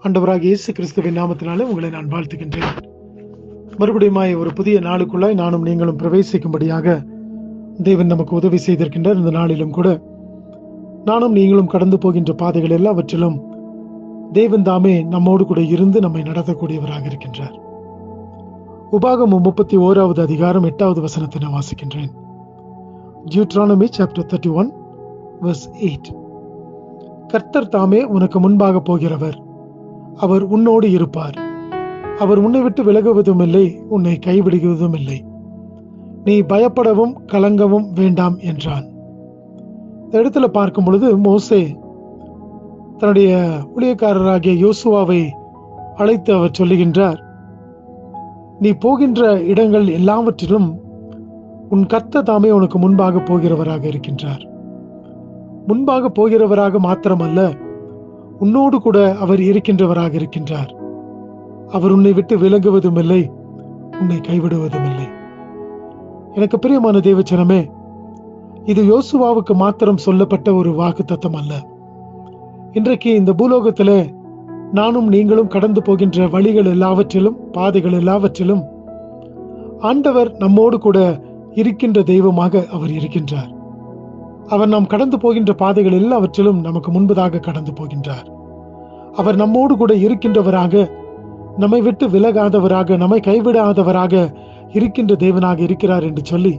ஆண்டவராகிய இயேசு கிறிஸ்துவின் நாமத்தினாலே உங்களை நான் வாழ்த்துகின்றேன். மறுபடியும் ஒரு புதிய நாளுக்குள்ளாய் நானும் நீங்களும் பிரவேசிக்கும்படியாக தேவன் நமக்கு உதவி செய்திருக்கின்றார். இந்த நாளிலும் கூட நானும் நீங்களும் கடந்து போகின்ற பாதைகள் எல்லாவற்றிலும் தேவன் தாமே நம்மோடு கூட இருந்து நம்மை நடத்தக்கூடியவராக இருக்கின்றார். உபாகமம் 31வது அதிகாரம் 8வது வசனத்தை நான் வாசிக்கின்றேன். Deuteronomy chapter 31 verse 8. கர்த்தர் தாமே உனக்கு முன்பாக போகிறவர், அவர் உன்னோடு இருப்பார், அவர் உன்னை விட்டு விலகுவதும் இல்லை, உன்னை கைவிடுவதும் இல்லை, நீ பயப்படவும் கலங்கவும் வேண்டாம் என்றான். இந்த இடத்துல பார்க்கும் பொழுது மோசே தன்னுடைய ஊழியக்காரராகிய யோசுவாவை அழைத்து அவர் சொல்லுகின்றார், நீ போகின்ற இடங்கள் எல்லாவற்றிலும் உன் கர்த்தர் தாமே உனக்கு முன்பாக போகிறவராக இருக்கின்றார். முன்பாக போகிறவராக மாத்திரமல்ல, உன்னோடு கூட அவர் இருக்கின்றவராக இருக்கின்றார். அவர் உன்னை விட்டு விலகுவதும் இல்லை, உன்னை கைவிடுவதும் இல்லை. எனக்கு பிரியமான தேவச்சனமே, இது யோசுவாவுக்கு மாத்திரம் சொல்லப்பட்ட ஒரு வாக்குத்தத்தம் அல்ல. இன்றைக்கு இந்த பூலோகத்திலே நானும் நீங்களும் கடந்து போகின்ற வழிகள் எல்லாவற்றிலும், பாதைகள் எல்லாவற்றிலும் ஆண்டவர் நம்மோடு கூட இருக்கின்ற தெய்வமாக அவர் இருக்கின்றார். அவர் நாம் கடந்து போகின்ற பாதைகள் எல்லாவற்றிலும் நமக்கு முன்பதாக கடந்து போகின்றார். அவர் நம்மோடு கூட இருக்கின்றவராக, நம்மை விட்டு விலகாதவராக, நம்மை கைவிடாதவராக இருக்கின்ற தேவனாக இருக்கிறார் என்று சொல்லி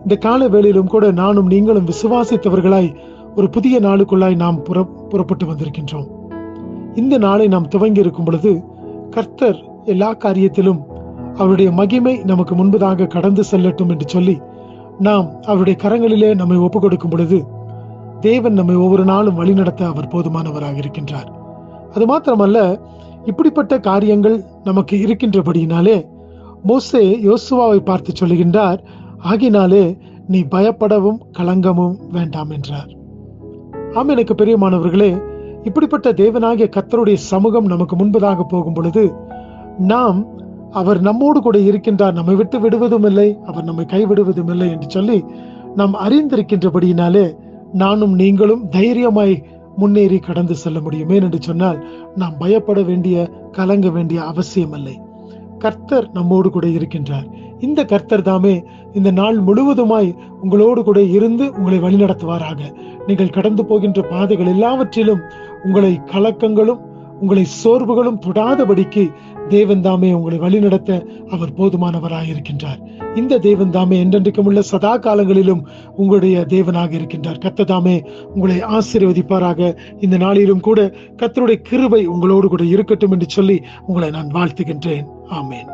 இந்த கால வேளையிலும் கூட நானும் நீங்களும் விசுவாசித்தவர்களாய் ஒரு புதிய நாளுக்குள்ளாய் நாம் புறப்பட்டு வந்திருக்கின்றோம். இந்த நாளை நாம் துவங்கி இருக்கும் பொழுது கர்த்தர் எல்லா காரியத்திலும் அவருடைய மகிமை நமக்கு முன்பதாக கடந்து செல்லட்டும் என்று சொல்லி நாம் அவருடைய கரங்களிலே நம்மை ஒப்பு கொடுக்கும் பொழுது தேவன் நம்மை ஒவ்வொரு நாளும் வழிநடத்த அவர் போதுமானவராக இருக்கின்றார். அது மாத்திரமல்ல, இப்படிப்பட்ட காரியங்கள் நமக்கு இருக்கின்றபடியினாலே மோசே யோசுவாவை பார்த்து சொல்லுகின்றார், ஆகினாலே நீ பயப்படவும் கலங்கவும் வேண்டாம் என்றார். ஆம், எனக்கு பிரியமானவர்களே, இப்படிப்பட்ட தேவனாகிய கர்த்தருடைய சமூகம் நமக்கு முன்பதாக போகும் பொழுது நாம் அவர் நம்மோடு கூட இருக்கின்றார், நம்மை விட்டு விடுவதும் இல்லை, அவர் நம்மை கைவிடுவதும் இல்லை என்று சொல்லி நாம் அறிந்திருக்கின்றபடியினாலே நானும் நீங்களும் தைரியமாய் முன்னேறி கடந்து செல்ல முடியும். ஏனென்று சொன்னால் நாம் பயப்பட வேண்டிய, கலங்க வேண்டிய அவசியம் இல்லை. கர்த்தர் நம்மோடு கூட இருக்கின்றார். இந்த கர்த்தர் தாமே இந்த நாள் முழுவதுமாய் உங்களோடு கூட இருந்து உங்களை வழிநடத்துவாராக. நீங்கள் கடந்து போகின்ற பாதைகள் எல்லாவற்றிலும் உங்களை கலக்கங்களும் உங்களை சோர்வுகளும் தொடாதபடிக்கு தேவன் தாமே உங்களை வழிநடத்த அவர் போதுமானவராக இருக்கின்றார். இந்த தேவன் தாமே என்றென்றைக்கும் உள்ள சதா காலங்களிலும் உங்களுடைய தேவனாக இருக்கின்றார். கர்த்தர் தாமே உங்களை ஆசீர்வதிப்பாராக. இந்த நாளிலும் கூட கர்த்தருடைய கிருபை உங்களோடு கூட இருக்கட்டும் என்று சொல்லி உங்களை நான் வாழ்த்துகின்றேன். ஆமென்.